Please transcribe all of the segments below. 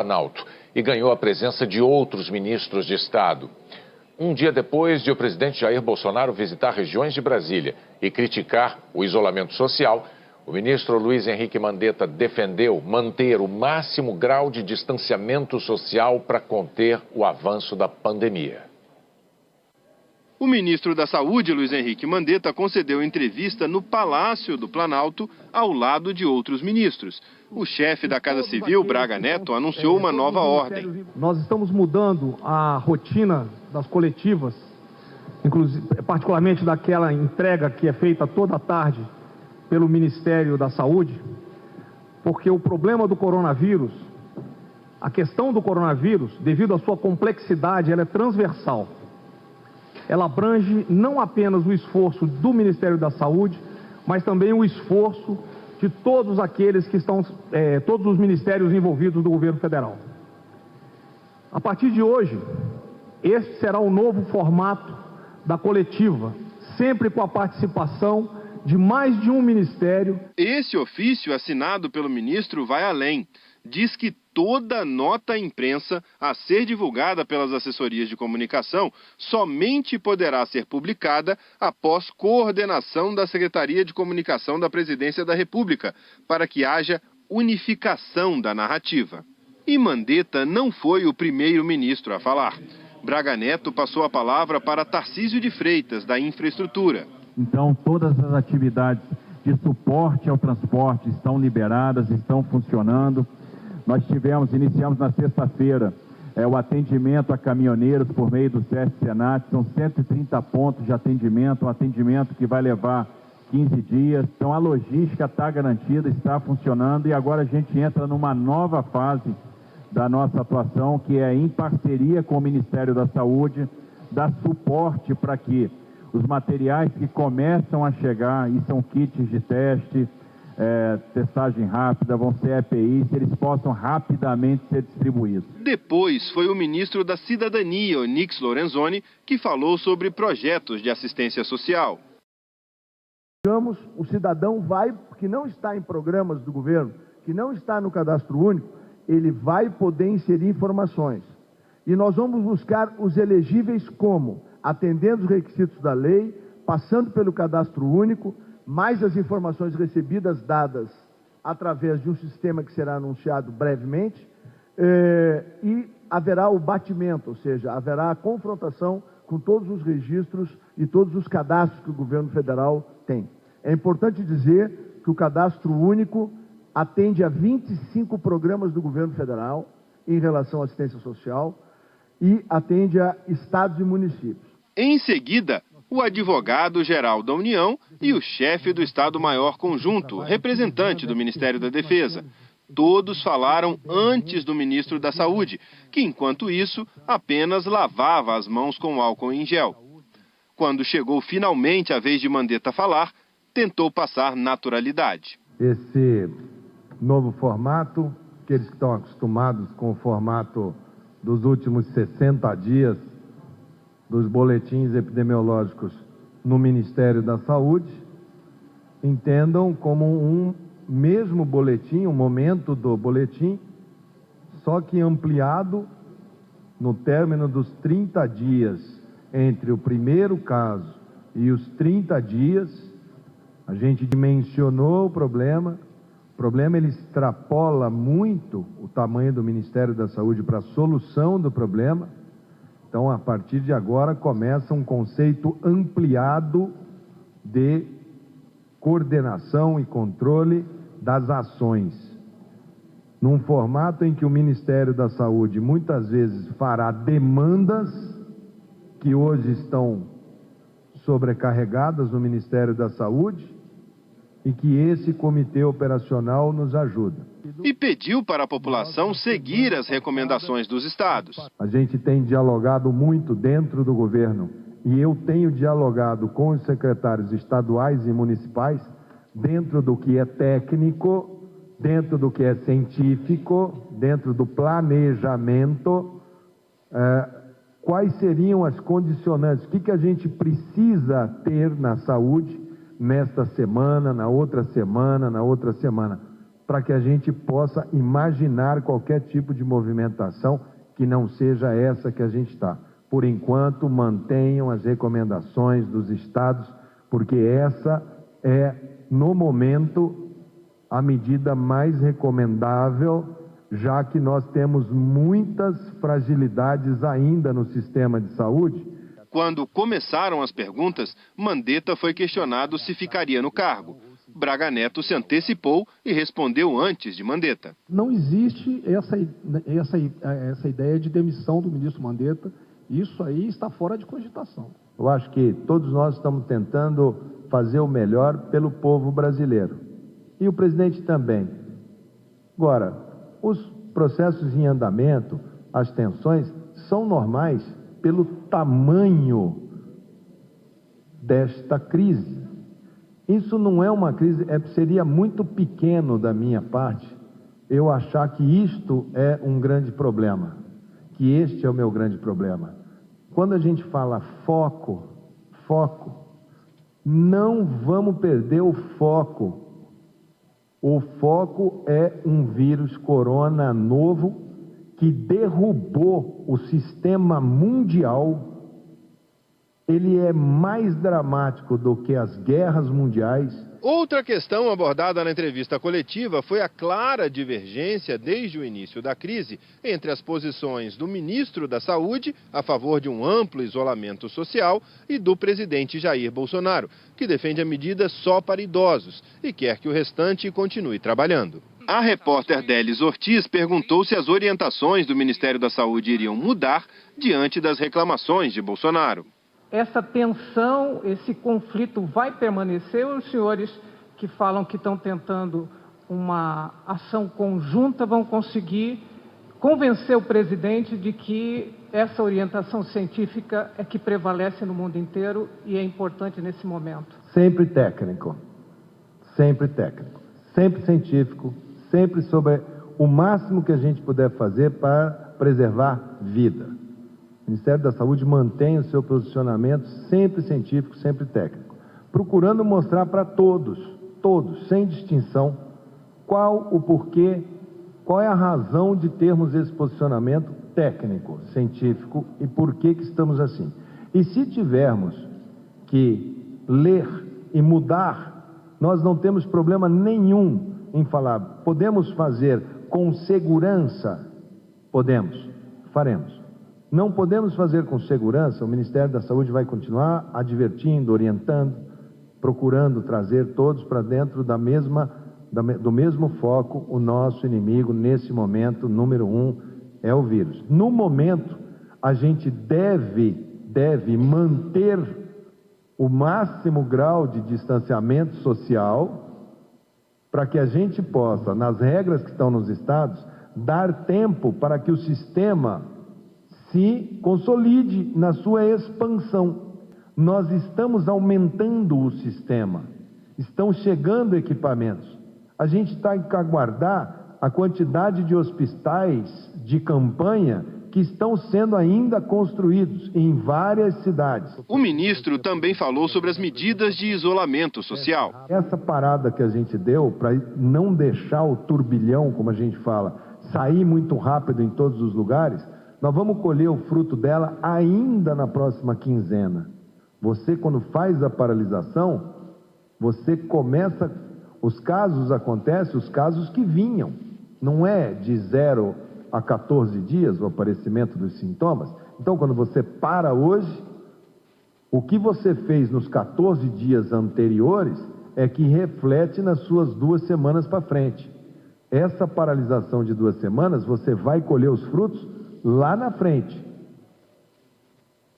Planalto e ganhou a presença de outros ministros de Estado. Um dia depois de o presidente Jair Bolsonaro visitar regiões de Brasília e criticar o isolamento social, o ministro Luiz Henrique Mandetta defendeu manter o máximo grau de distanciamento social para conter o avanço da pandemia. O ministro da Saúde, Luiz Henrique Mandetta, concedeu entrevista no Palácio do Planalto, ao lado de outros ministros. O chefe da Casa Civil, Braga Neto, anunciou uma nova ordem. Nós estamos mudando a rotina das coletivas, inclusive, particularmente daquela entrega que é feita toda tarde pelo Ministério da Saúde, porque o problema do coronavírus, a questão do coronavírus, devido à sua complexidade, ela é transversal. Ela abrange não apenas o esforço do Ministério da Saúde, mas também o esforço de todos aqueles que estão, todos os ministérios envolvidos do governo federal. A partir de hoje, esse será o novo formato da coletiva, sempre com a participação de mais de um ministério. Esse ofício assinado pelo ministro vai além. Diz que toda nota à imprensa a ser divulgada pelas assessorias de comunicação somente poderá ser publicada após coordenação da Secretaria de Comunicação da Presidência da República, para que haja unificação da narrativa. E Mandetta não foi o primeiro ministro a falar. Braga Neto passou a palavra para Tarcísio de Freitas, da Infraestrutura. Então, todas as atividades de suporte ao transporte estão liberadas, estão funcionando. Nós iniciamos na sexta-feira o atendimento a caminhoneiros por meio do SESC Senat, são 130 pontos de atendimento, um atendimento que vai levar 15 dias. Então a logística está garantida, está funcionando e agora a gente entra numa nova fase da nossa atuação, que é em parceria com o Ministério da Saúde, dar suporte para que os materiais que começam a chegar, e são kits de teste, testagem rápida, vão ser EPIs, eles possam rapidamente ser distribuídos. Depois foi o ministro da Cidadania, Onyx Lorenzoni, que falou sobre projetos de assistência social. O cidadão que não está em programas do governo, que não está no cadastro único, ele vai poder inserir informações. E nós vamos buscar os elegíveis como? Atendendo os requisitos da lei, passando pelo cadastro único, mais as informações recebidas, dadas através de um sistema que será anunciado brevemente, e haverá o batimento, ou seja, haverá a confrontação com todos os registros e todos os cadastros que o governo federal tem. É importante dizer que o cadastro único atende a 25 programas do governo federal em relação à assistência social e atende a estados e municípios. Em seguida, o advogado-geral da União e o chefe do Estado-Maior Conjunto, representante do Ministério da Defesa. Todos falaram antes do ministro da Saúde, que, enquanto isso, apenas lavava as mãos com álcool em gel. Quando chegou finalmente a vez de Mandetta falar, tentou passar naturalidade. Esse novo formato, aqueles que estão acostumados com o formato dos últimos 60 dias, dos boletins epidemiológicos no Ministério da Saúde, entendam como um mesmo boletim, um momento do boletim, só que ampliado no término dos 30 dias entre o primeiro caso e os 30 dias, a gente dimensionou o problema ele extrapola muito o tamanho do Ministério da Saúde para a solução do problema. Então, a partir de agora, começa um conceito ampliado de coordenação e controle das ações. Num formato em que o Ministério da Saúde muitas vezes fará demandas que hoje estão sobrecarregadas no Ministério da Saúde e que esse comitê operacional nos ajuda. E pediu para a população seguir as recomendações dos estados. A gente tem dialogado muito dentro do governo e eu tenho dialogado com os secretários estaduais e municipais dentro do que é técnico, dentro do que é científico, dentro do planejamento, quais seriam as condicionantes, o que a gente precisa ter na saúde nesta semana, na outra semana, para que a gente possa imaginar qualquer tipo de movimentação que não seja essa que a gente está. Por enquanto, mantenham as recomendações dos estados, porque essa é, no momento, a medida mais recomendável, já que nós temos muitas fragilidades ainda no sistema de saúde. Quando começaram as perguntas, Mandetta foi questionado se ficaria no cargo. Braga Neto se antecipou e respondeu antes de Mandetta. Não existe essa ideia de demissão do ministro Mandetta. Isso aí está fora de cogitação. Eu acho que todos nós estamos tentando fazer o melhor pelo povo brasileiro. E o presidente também. Agora, os processos em andamento, as tensões, são normais pelo tamanho desta crise. Isso não é uma crise, seria muito pequeno da minha parte eu achar que isto é um grande problema, que este é o meu grande problema. Quando a gente fala foco, não vamos perder o foco. O foco é um vírus corona novo que derrubou o sistema mundial. Ele é mais dramático do que as guerras mundiais. Outra questão abordada na entrevista coletiva foi a clara divergência desde o início da crise entre as posições do ministro da Saúde, a favor de um amplo isolamento social, e do presidente Jair Bolsonaro, que defende a medida só para idosos e quer que o restante continue trabalhando. A repórter Délis Ortiz perguntou se as orientações do Ministério da Saúde iriam mudar diante das reclamações de Bolsonaro. Essa tensão, esse conflito vai permanecer? Os senhores que falam que estão tentando uma ação conjunta vão conseguir convencer o presidente de que essa orientação científica é que prevalece no mundo inteiro e é importante nesse momento? Sempre técnico, sempre científico, sempre sobre o máximo que a gente puder fazer para preservar vida. O Ministério da Saúde mantém o seu posicionamento sempre científico, sempre técnico, procurando mostrar para todos, sem distinção, qual o porquê, qual é a razão de termos esse posicionamento técnico, científico e por que estamos assim. E se tivermos que ler e mudar, nós não temos problema nenhum em falar. Podemos fazer com segurança? Podemos, faremos. Não podemos fazer com segurança, o Ministério da Saúde vai continuar advertindo, orientando, procurando trazer todos para dentro do mesmo foco. O nosso inimigo, nesse momento, número 1, é o vírus. No momento, a gente deve manter o máximo grau de distanciamento social para que a gente possa, nas regras que estão nos estados, dar tempo para que o sistema se consolide na sua expansão. Nós estamos aumentando o sistema, estão chegando equipamentos. A gente está que aguardar a quantidade de hospitais de campanha que estão sendo ainda construídos em várias cidades. O ministro também falou sobre as medidas de isolamento social. Essa parada que a gente deu para não deixar o turbilhão, como a gente fala, sair muito rápido em todos os lugares, nós vamos colher o fruto dela ainda na próxima quinzena. Você, quando faz a paralisação, você começa, os casos acontecem, os casos que vinham. Não é de 0 a 14 dias o aparecimento dos sintomas. Então, quando você para hoje, o que você fez nos 14 dias anteriores é que reflete nas suas 2 semanas para frente. Essa paralisação de 2 semanas, você vai colher os frutos lá na frente.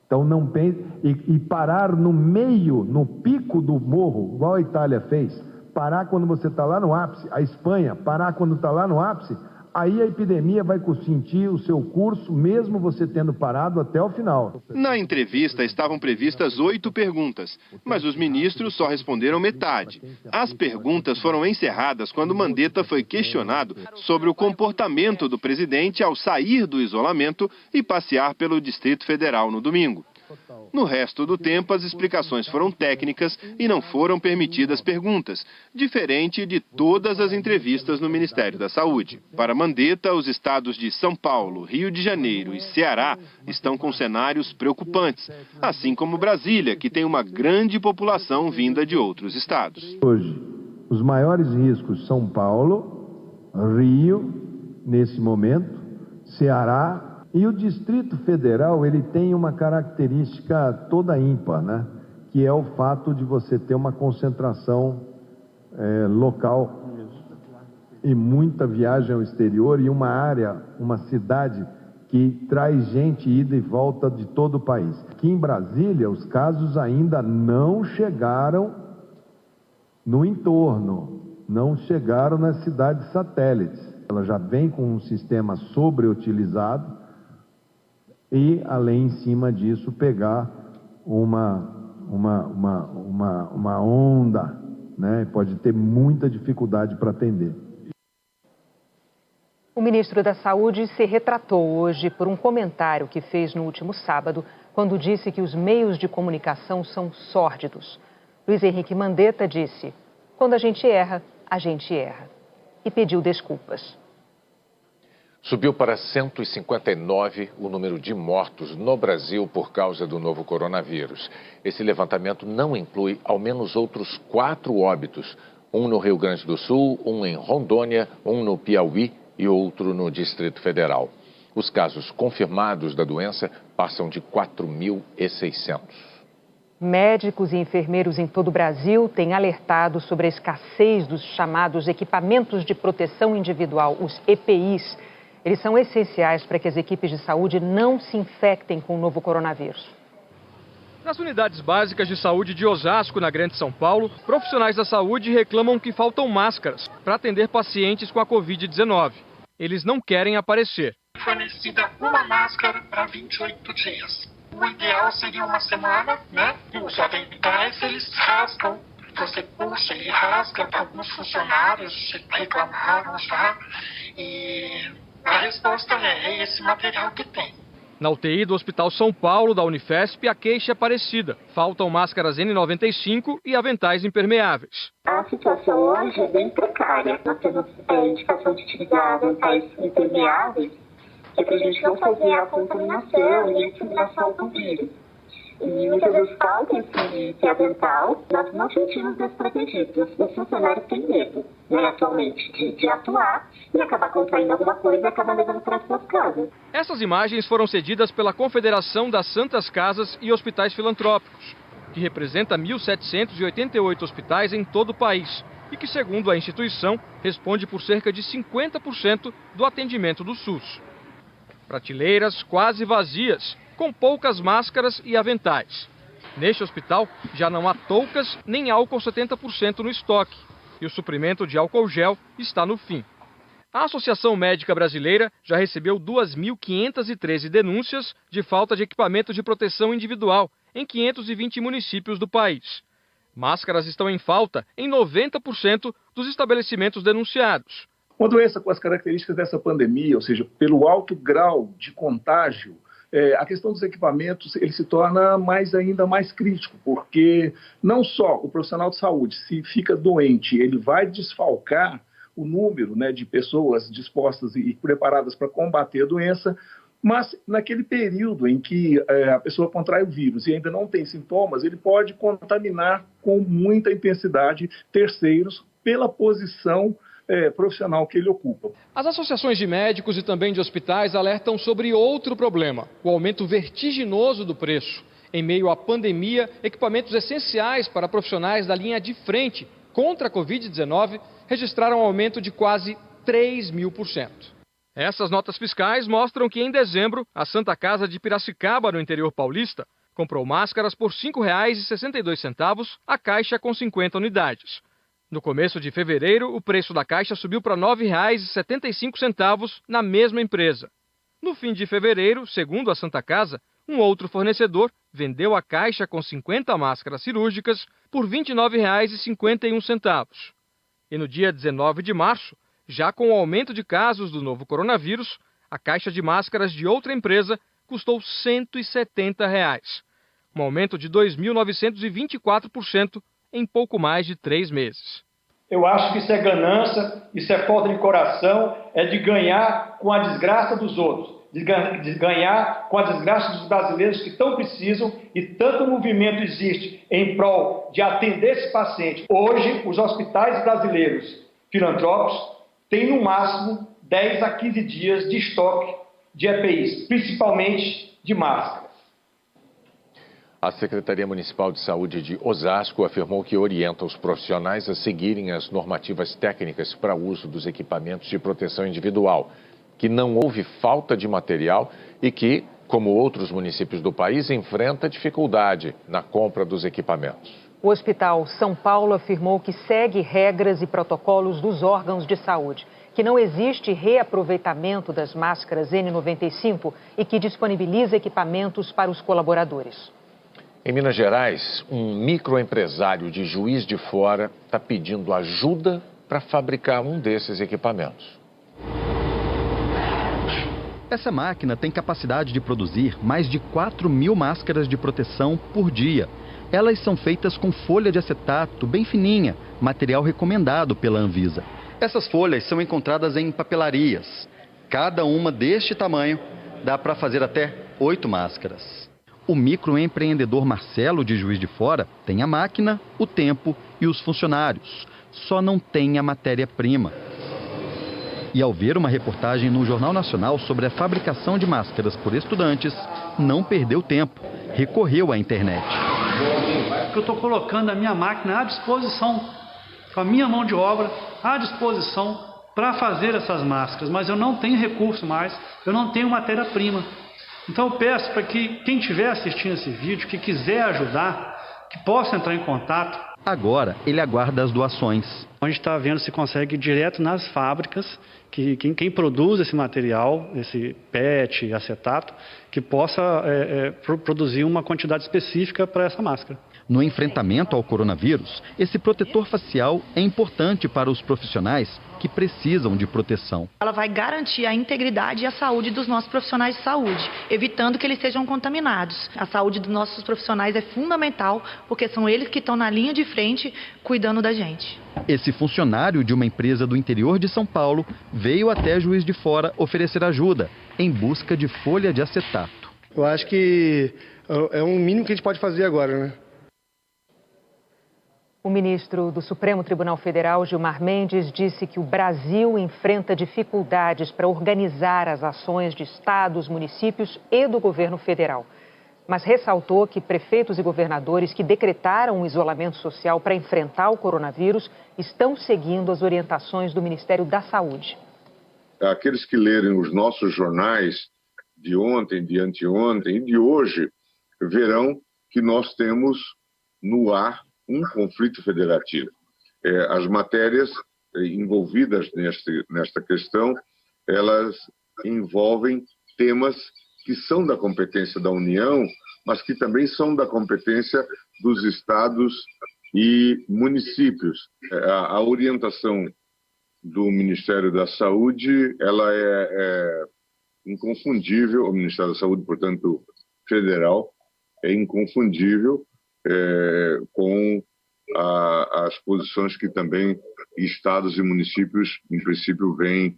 Então não pense, e parar no meio, no pico do morro, igual a Itália fez, parar quando você está lá no ápice, a Espanha, parar quando está lá no ápice, aí a epidemia vai sentir o seu curso, mesmo você tendo parado até o final. Na entrevista estavam previstas 8 perguntas, mas os ministros só responderam metade. As perguntas foram encerradas quando Mandetta foi questionado sobre o comportamento do presidente ao sair do isolamento e passear pelo Distrito Federal no domingo. No resto do tempo, as explicações foram técnicas e não foram permitidas perguntas, diferente de todas as entrevistas no Ministério da Saúde. Para Mandetta, os estados de São Paulo, Rio de Janeiro e Ceará estão com cenários preocupantes, assim como Brasília, que tem uma grande população vinda de outros estados. Hoje, os maiores riscos São Paulo, Rio, nesse momento, Ceará. E o Distrito Federal, ele tem uma característica toda ímpar, né? Que é o fato de você ter uma concentração local e muita viagem ao exterior e uma área, uma cidade que traz gente ida e volta de todo o país. Aqui em Brasília, os casos ainda não chegaram no entorno, não chegaram nas cidades satélites. Ela já vem com um sistema sobreutilizado, e, além, em cima disso, pegar uma onda, né? Pode ter muita dificuldade para atender. O ministro da Saúde se retratou hoje por um comentário que fez no último sábado, quando disse que os meios de comunicação são sórdidos. Luiz Henrique Mandetta disse: quando a gente erra, e pediu desculpas. Subiu para 159 o número de mortos no Brasil por causa do novo coronavírus. Esse levantamento não inclui ao menos outros 4 óbitos, um no Rio Grande do Sul, um em Rondônia, um no Piauí e outro no Distrito Federal. Os casos confirmados da doença passam de 4.600. Médicos e enfermeiros em todo o Brasil têm alertado sobre a escassez dos chamados equipamentos de proteção individual, os EPIs. Eles são essenciais para que as equipes de saúde não se infectem com o novo coronavírus. Nas unidades básicas de saúde de Osasco, na Grande São Paulo, profissionais da saúde reclamam que faltam máscaras para atender pacientes com a Covid-19. Eles não querem aparecer. Fornecida uma máscara para 28 dias. O ideal seria uma semana, né? Os aventais, eles rasgam. Você puxa, ele rasga. Alguns funcionários reclamaram já. E a resposta é esse material que tem. Na UTI do Hospital São Paulo, da Unifesp, a queixa é parecida. Faltam máscaras N95 e aventais impermeáveis. A situação hoje é bem precária. Nós temos indicação de utilizar aventais impermeáveis, que é para a gente não fazer a contaminação e a disseminação do vírus. E muitas vezes falta esse avental, nós não sentimos desprotegidos. Os funcionários têm medo, né, atualmente, de atuar e acabar contraindo alguma coisa e acabar levando para as suas casas. Essas imagens foram cedidas pela Confederação das Santas Casas e Hospitais Filantrópicos, que representa 1.788 hospitais em todo o país e que, segundo a instituição, responde por cerca de 50% do atendimento do SUS. Prateleiras quase vazias, com poucas máscaras e aventais. Neste hospital, já não há toucas nem álcool 70% no estoque, e o suprimento de álcool gel está no fim. A Associação Médica Brasileira já recebeu 2.513 denúncias de falta de equipamento de proteção individual em 520 municípios do país. Máscaras estão em falta em 90% dos estabelecimentos denunciados. Uma doença com as características dessa pandemia, ou seja, pelo alto grau de contágio, a questão dos equipamentos ele se torna ainda mais crítico, porque não só o profissional de saúde, se fica doente, ele vai desfalcar o número, né, de pessoas dispostas e preparadas para combater a doença, mas naquele período em que a pessoa contrai o vírus e ainda não tem sintomas, ele pode contaminar com muita intensidade terceiros pela posição profissional que ele ocupa. As associações de médicos e também de hospitais alertam sobre outro problema, o aumento vertiginoso do preço. Em meio à pandemia, equipamentos essenciais para profissionais da linha de frente contra a Covid-19 registraram um aumento de quase 3.000%. Essas notas fiscais mostram que em dezembro, a Santa Casa de Piracicaba, no interior paulista, comprou máscaras por R$ 5,62, a caixa com 50 unidades. No começo de fevereiro, o preço da caixa subiu para R$ 9,75 na mesma empresa. No fim de fevereiro, segundo a Santa Casa, um outro fornecedor vendeu a caixa com 50 máscaras cirúrgicas por R$ 29,51. E no dia 19 de março, já com o aumento de casos do novo coronavírus, a caixa de máscaras de outra empresa custou R$ 170. um aumento de 2.924% em pouco mais de 3 meses. Eu acho que isso é ganância, isso é falta de coração, é de ganhar com a desgraça dos outros, de ganhar com a desgraça dos brasileiros que tão precisam, e tanto movimento existe em prol de atender esse paciente. Hoje, os hospitais brasileiros filantrópicos têm no máximo 10 a 15 dias de estoque de EPIs, principalmente de máscaras. A Secretaria Municipal de Saúde de Osasco afirmou que orienta os profissionais a seguirem as normativas técnicas para o uso dos equipamentos de proteção individual, que não houve falta de material e que, como outros municípios do país, enfrenta dificuldade na compra dos equipamentos. O Hospital São Paulo afirmou que segue regras e protocolos dos órgãos de saúde, que não existe reaproveitamento das máscaras N95 e que disponibiliza equipamentos para os colaboradores. Em Minas Gerais, um microempresário de Juiz de Fora está pedindo ajuda para fabricar um desses equipamentos. Essa máquina tem capacidade de produzir mais de 4.000 máscaras de proteção por dia. Elas são feitas com folha de acetato bem fininha, material recomendado pela Anvisa. Essas folhas são encontradas em papelarias. Cada uma deste tamanho dá para fazer até 8 máscaras. O microempreendedor Marcelo, de Juiz de Fora, tem a máquina, o tempo e os funcionários. Só não tem a matéria-prima. E ao ver uma reportagem no Jornal Nacional sobre a fabricação de máscaras por estudantes, não perdeu tempo, recorreu à internet. Eu estou colocando a minha máquina à disposição, com a minha mão de obra à disposição para fazer essas máscaras, mas eu não tenho recurso mais, eu não tenho matéria-prima. Então eu peço para que quem estiver assistindo esse vídeo, que quiser ajudar, que possa entrar em contato. Agora ele aguarda as doações. A gente está vendo se consegue ir direto nas fábricas, que quem produz esse material, esse PET, acetato, que possa produzir uma quantidade específica para essa máscara. No enfrentamento ao coronavírus, esse protetor facial é importante para os profissionais que precisam de proteção. Ela vai garantir a integridade e a saúde dos nossos profissionais de saúde, evitando que eles sejam contaminados. A saúde dos nossos profissionais é fundamental, porque são eles que estão na linha de frente cuidando da gente. Esse funcionário de uma empresa do interior de São Paulo veio até Juiz de Fora oferecer ajuda, em busca de folha de acetato. Eu acho que é o mínimo que a gente pode fazer agora, né? O ministro do Supremo Tribunal Federal, Gilmar Mendes, disse que o Brasil enfrenta dificuldades para organizar as ações de estados, municípios e do governo federal. Mas ressaltou que prefeitos e governadores que decretaram um isolamento social para enfrentar o coronavírus estão seguindo as orientações do Ministério da Saúde. Aqueles que lerem os nossos jornais de ontem, de anteontem e de hoje, verão que nós temos no ar um conflito federativo. As matérias envolvidas nesta questão, elas envolvem temas que são da competência da União, mas que também são da competência dos estados e municípios. A orientação do Ministério da Saúde, ela é inconfundível, o Ministério da Saúde, portanto, federal, é inconfundível com as posições que também estados e municípios, em princípio, vêm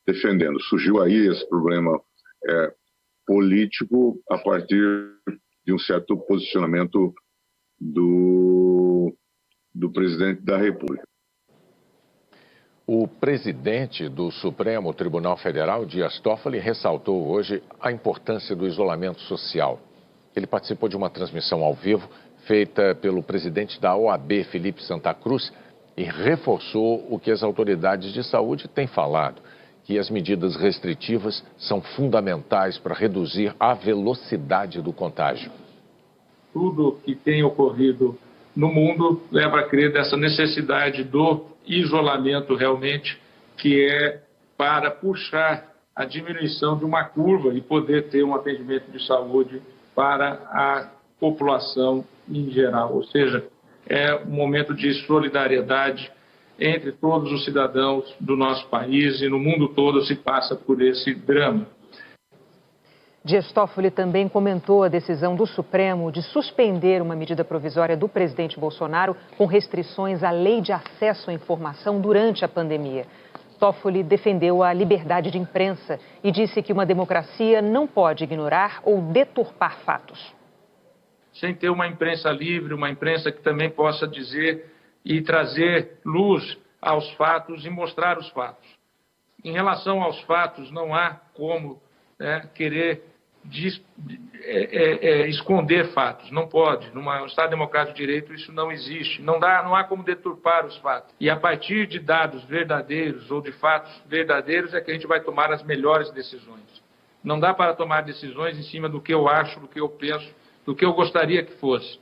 defendendo. Surgiu aí esse problema político a partir de um certo posicionamento do presidente da República. O presidente do Supremo Tribunal Federal, Dias Toffoli, ressaltou hoje a importância do isolamento social. Ele participou de uma transmissão ao vivo feita pelo presidente da OAB, Felipe Santa Cruz, e reforçou o que as autoridades de saúde têm falado, que as medidas restritivas são fundamentais para reduzir a velocidade do contágio. Tudo que tem ocorrido no mundo leva a crer dessa necessidade do isolamento realmente, que é para puxar a diminuição de uma curva e poder ter um atendimento de saúde para a população em geral. Ou seja, é um momento de solidariedade entre todos os cidadãos do nosso país, e no mundo todo se passa por esse drama. Dias Toffoli também comentou a decisão do Supremo de suspender uma medida provisória do presidente Bolsonaro com restrições à lei de acesso à informação durante a pandemia. Toffoli defendeu a liberdade de imprensa e disse que uma democracia não pode ignorar ou deturpar fatos. Sem ter uma imprensa livre, uma imprensa que também possa dizer e trazer luz aos fatos e mostrar os fatos. Em relação aos fatos, não há como querer esconder fatos. Não pode. Num Estado democrático de direito isso não existe. Não há como deturpar os fatos. E a partir de dados verdadeiros ou de fatos verdadeiros é que a gente vai tomar as melhores decisões. Não dá para tomar decisões em cima do que eu acho, do que eu penso, do que eu gostaria que fosse.